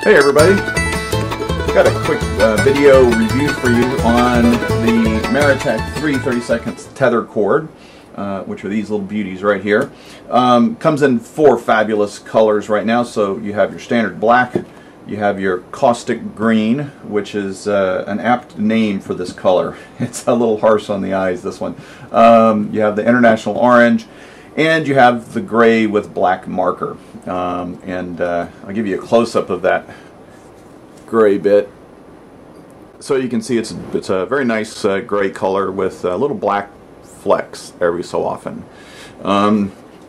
Hey everybody, got a quick video review for you on the Maratac 3 30-second tether cord, which are these little beauties right here. Comes in 4 fabulous colors right now. So you have your standard black, you have your caustic green, which is an apt name for this color. It's a little harsh on the eyes, this one. You have the international orange, and you have the gray with black marker. I'll give you a close-up of that gray bit, so you can see it's a very nice gray color with little black flecks every so often.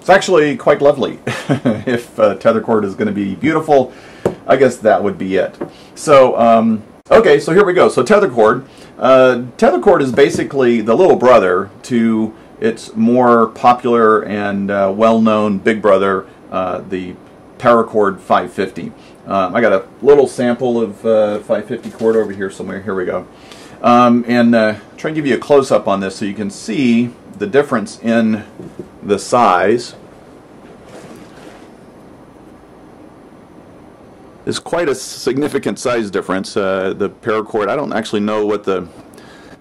It's actually quite lovely. If tether cord is going to be beautiful, I guess that would be it. So okay, so here we go. So tether cord is basically the little brother to its more popular and well-known big brother, the paracord 550. I got a little sample of 550 cord over here somewhere. Here we go. Try and give you a close-up on this so you can see the difference in the size. It's quite a significant size difference. The paracord, I don't actually know what the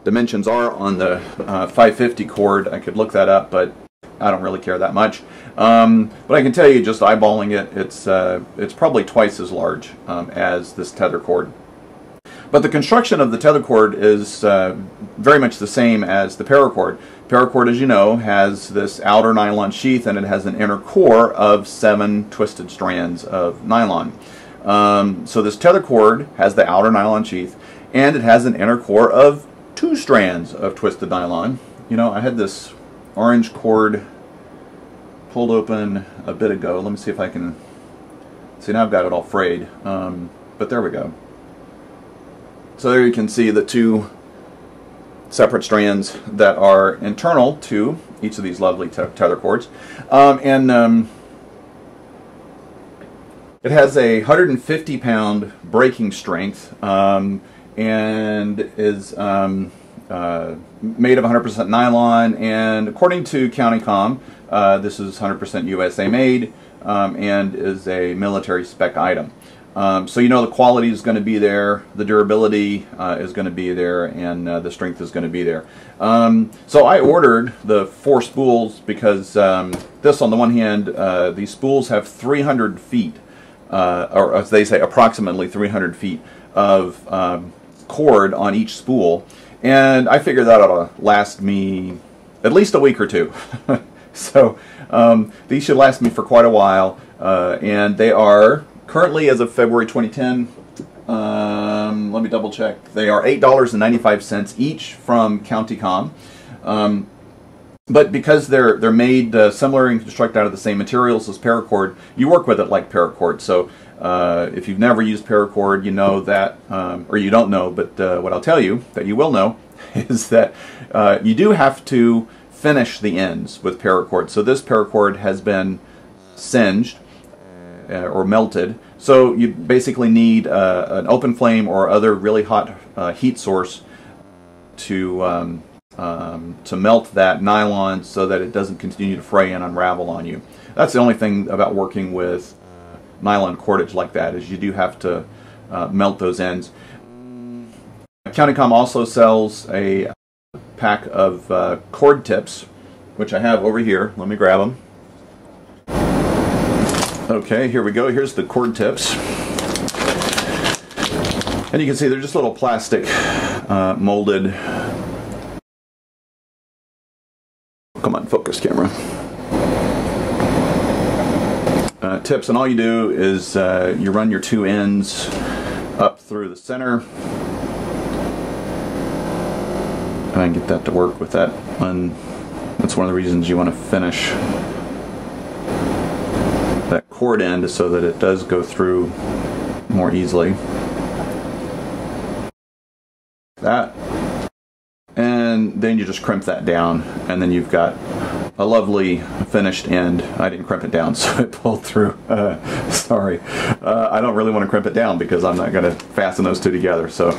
dimensions are on the 550 cord. I could look that up, but I don't really care that much. But I can tell you, just eyeballing it, it's probably twice as large as this tether cord. But the construction of the tether cord is very much the same as the paracord. Paracord, as you know, has this outer nylon sheath, and it has an inner core of 7 twisted strands of nylon. So this tether cord has the outer nylon sheath, and it has an inner core of 2 strands of twisted nylon. You know, I had this orange cord pulled open a bit ago. Let me see if I can see. Now I've got it all frayed, but there we go. So there you can see the 2 separate strands that are internal to each of these lovely tether cords. It has a 150-pound breaking strength, and is made of 100% nylon, and according to CountyComm, this is 100% USA made, and is a military spec item. So you know the quality is going to be there, the durability is going to be there, and the strength is going to be there. So I ordered the 4 spools because this, on the one hand, these spools have 300 feet, or as they say, approximately 300 feet of cord on each spool, and I figured that ought to last me at least a week or 2. So these should last me for quite a while, and they are currently, as of February 2010, let me double check, they are $8.95 each from CountyComm. But because they're made similar and constructed out of the same materials as paracord, you work with it like paracord. So if you've never used paracord, you know that, or you don't know, but what I'll tell you that you will know is that you do have to finish the ends with paracord. So this paracord has been singed or melted. So you basically need an open flame or other really hot heat source to melt that nylon so that it doesn't continue to fray and unravel on you. That's the only thing about working with nylon cordage like that, is you do have to melt those ends. CountyComm also sells a pack of cord tips, which I have over here. Let me grab them. Okay, here we go. Here's the cord tips. And you can see they're just little plastic molded. Come on, focus camera. Tips, and all you do is you run your 2 ends up through the center. I can get that to work with that one. That's one of the reasons you want to finish that cord end, so that it does go through more easily. That, and then you just crimp that down, and then you've got a lovely finished end. I didn't crimp it down, so it pulled through. Sorry. I don't really want to crimp it down because I'm not going to fasten those 2 together. So,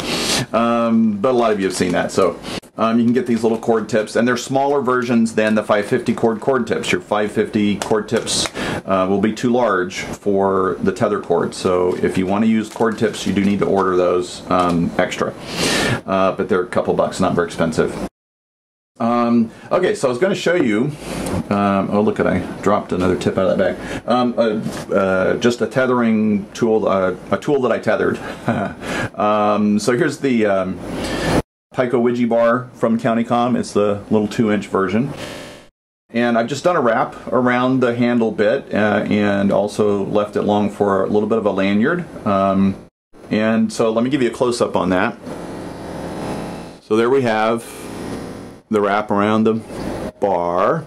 but a lot of you have seen that. So you can get these little cord tips, and they're smaller versions than the 550 cord tips. Your 550 cord tips will be too large for the tether cord. So if you want to use cord tips, you do need to order those extra. But they're a couple bucks, not very expensive. Okay, so I was going to show you, oh look, I dropped another tip out of that bag, just a tethering tool, a tool that I tethered. So here's the Pico Widgie bar from CountyComm. It's the little 2-inch version. And I've just done a wrap around the handle bit and also left it long for a little bit of a lanyard. And so let me give you a close-up on that. So there we have the wrap around the bar,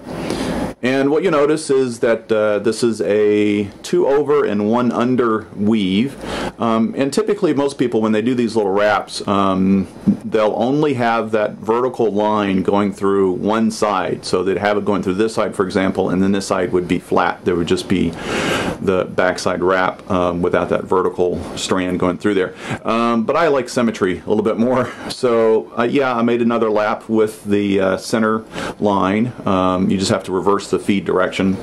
and what you notice is that this is a 2 over and 1 under weave, and typically most people, when they do these little wraps, they'll only have that vertical line going through one side. So they'd have it going through this side, for example, and then this side would be flat. There would just be the backside wrap without that vertical strand going through there. But I like symmetry a little bit more, so yeah, I made another lap with the center line. You just have to reverse the feed direction,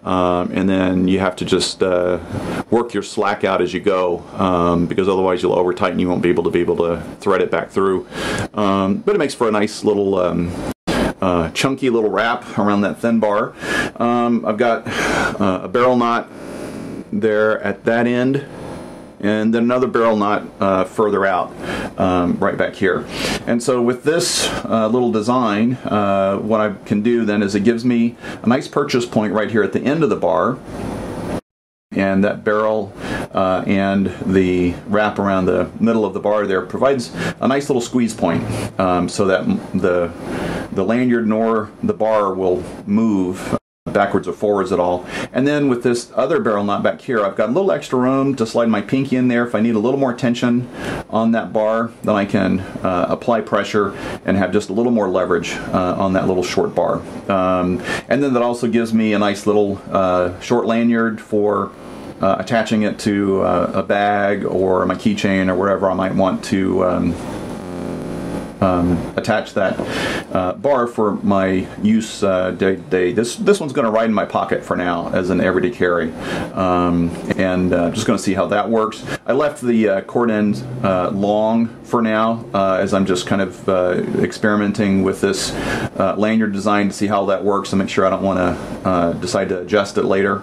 and then you have to just work your slack out as you go, because otherwise you'll over tighten. You won't be able to thread it back through. But it makes for a nice little chunky little wrap around that thin bar. I've got a barrel knot there at that end, and then another barrel knot further out, right back here. And so with this little design, what I can do then is it gives me a nice purchase point right here at the end of the bar, and that barrel and the wrap around the middle of the bar there provides a nice little squeeze point, so that the lanyard nor the bar will move backwards or forwards at all. And then with this other barrel knot back here, I've got a little extra room to slide my pinky in there if I need a little more tension on that bar. Then I can apply pressure and have just a little more leverage on that little short bar. And then that also gives me a nice little short lanyard for attaching it to a bag or my keychain or wherever I might want to attach that bar for my use day to day. This one's going to ride in my pocket for now as an everyday carry, and just going to see how that works. I left the cord end long for now, as I'm just kind of experimenting with this lanyard design to see how that works and make sure I don't want to decide to adjust it later.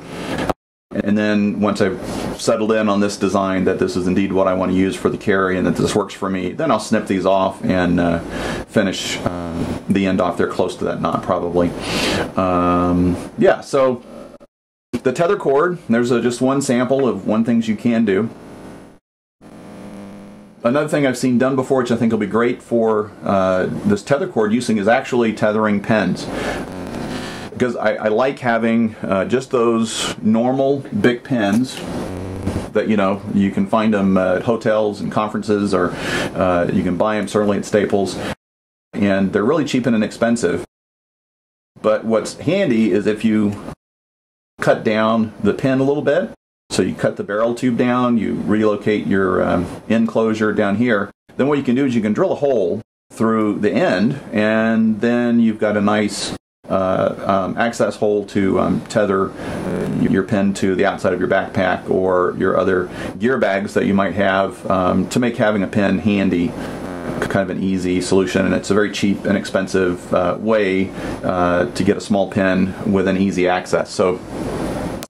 And then once I've settled in on this design, that this is indeed what I want to use for the carry and that this works for me, then I'll snip these off and finish the end off there close to that knot probably. Yeah, so the tether cord, there's just one sample of one things you can do. Another thing I've seen done before, which I think will be great for this tether cord using, is actually tethering pins. Because I like having just those normal big pins that, you know, you can find them at hotels and conferences, or you can buy them certainly at Staples, and they're really cheap and inexpensive. But what's handy is if you cut down the pin a little bit, so you cut the barrel tube down, you relocate your end closure down here, then what you can do is you can drill a hole through the end, and then you've got a nice access hole to tether your pin to the outside of your backpack or your other gear bags that you might have, to make having a pin handy kind of an easy solution. And it's a very cheap and inexpensive way to get a small pin with an easy access. So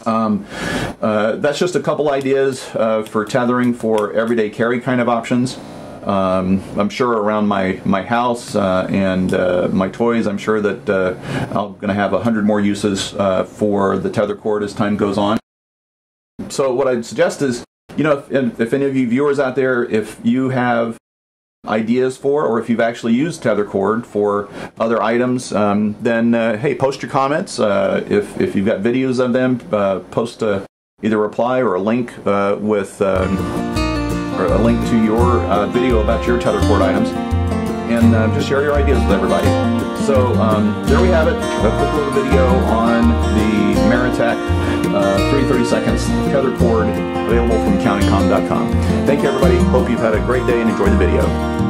that's just a couple ideas for tethering for everyday carry kind of options. I'm sure around my house and my toys, I'm sure that I'm going to have 100 more uses for the tether cord as time goes on. So what I'd suggest is, you know, if any of you viewers out there, if you have ideas for, or if you've actually used tether cord for other items, then hey, post your comments. If you've got videos of them, post either a reply or a link with or a link to your video about your tether cord items, and just share your ideas with everybody. So there we have it, a quick little video on the Maratac 330 seconds tether cord, available from CountyComm.com. Thank you everybody, hope you've had a great day and enjoy the video.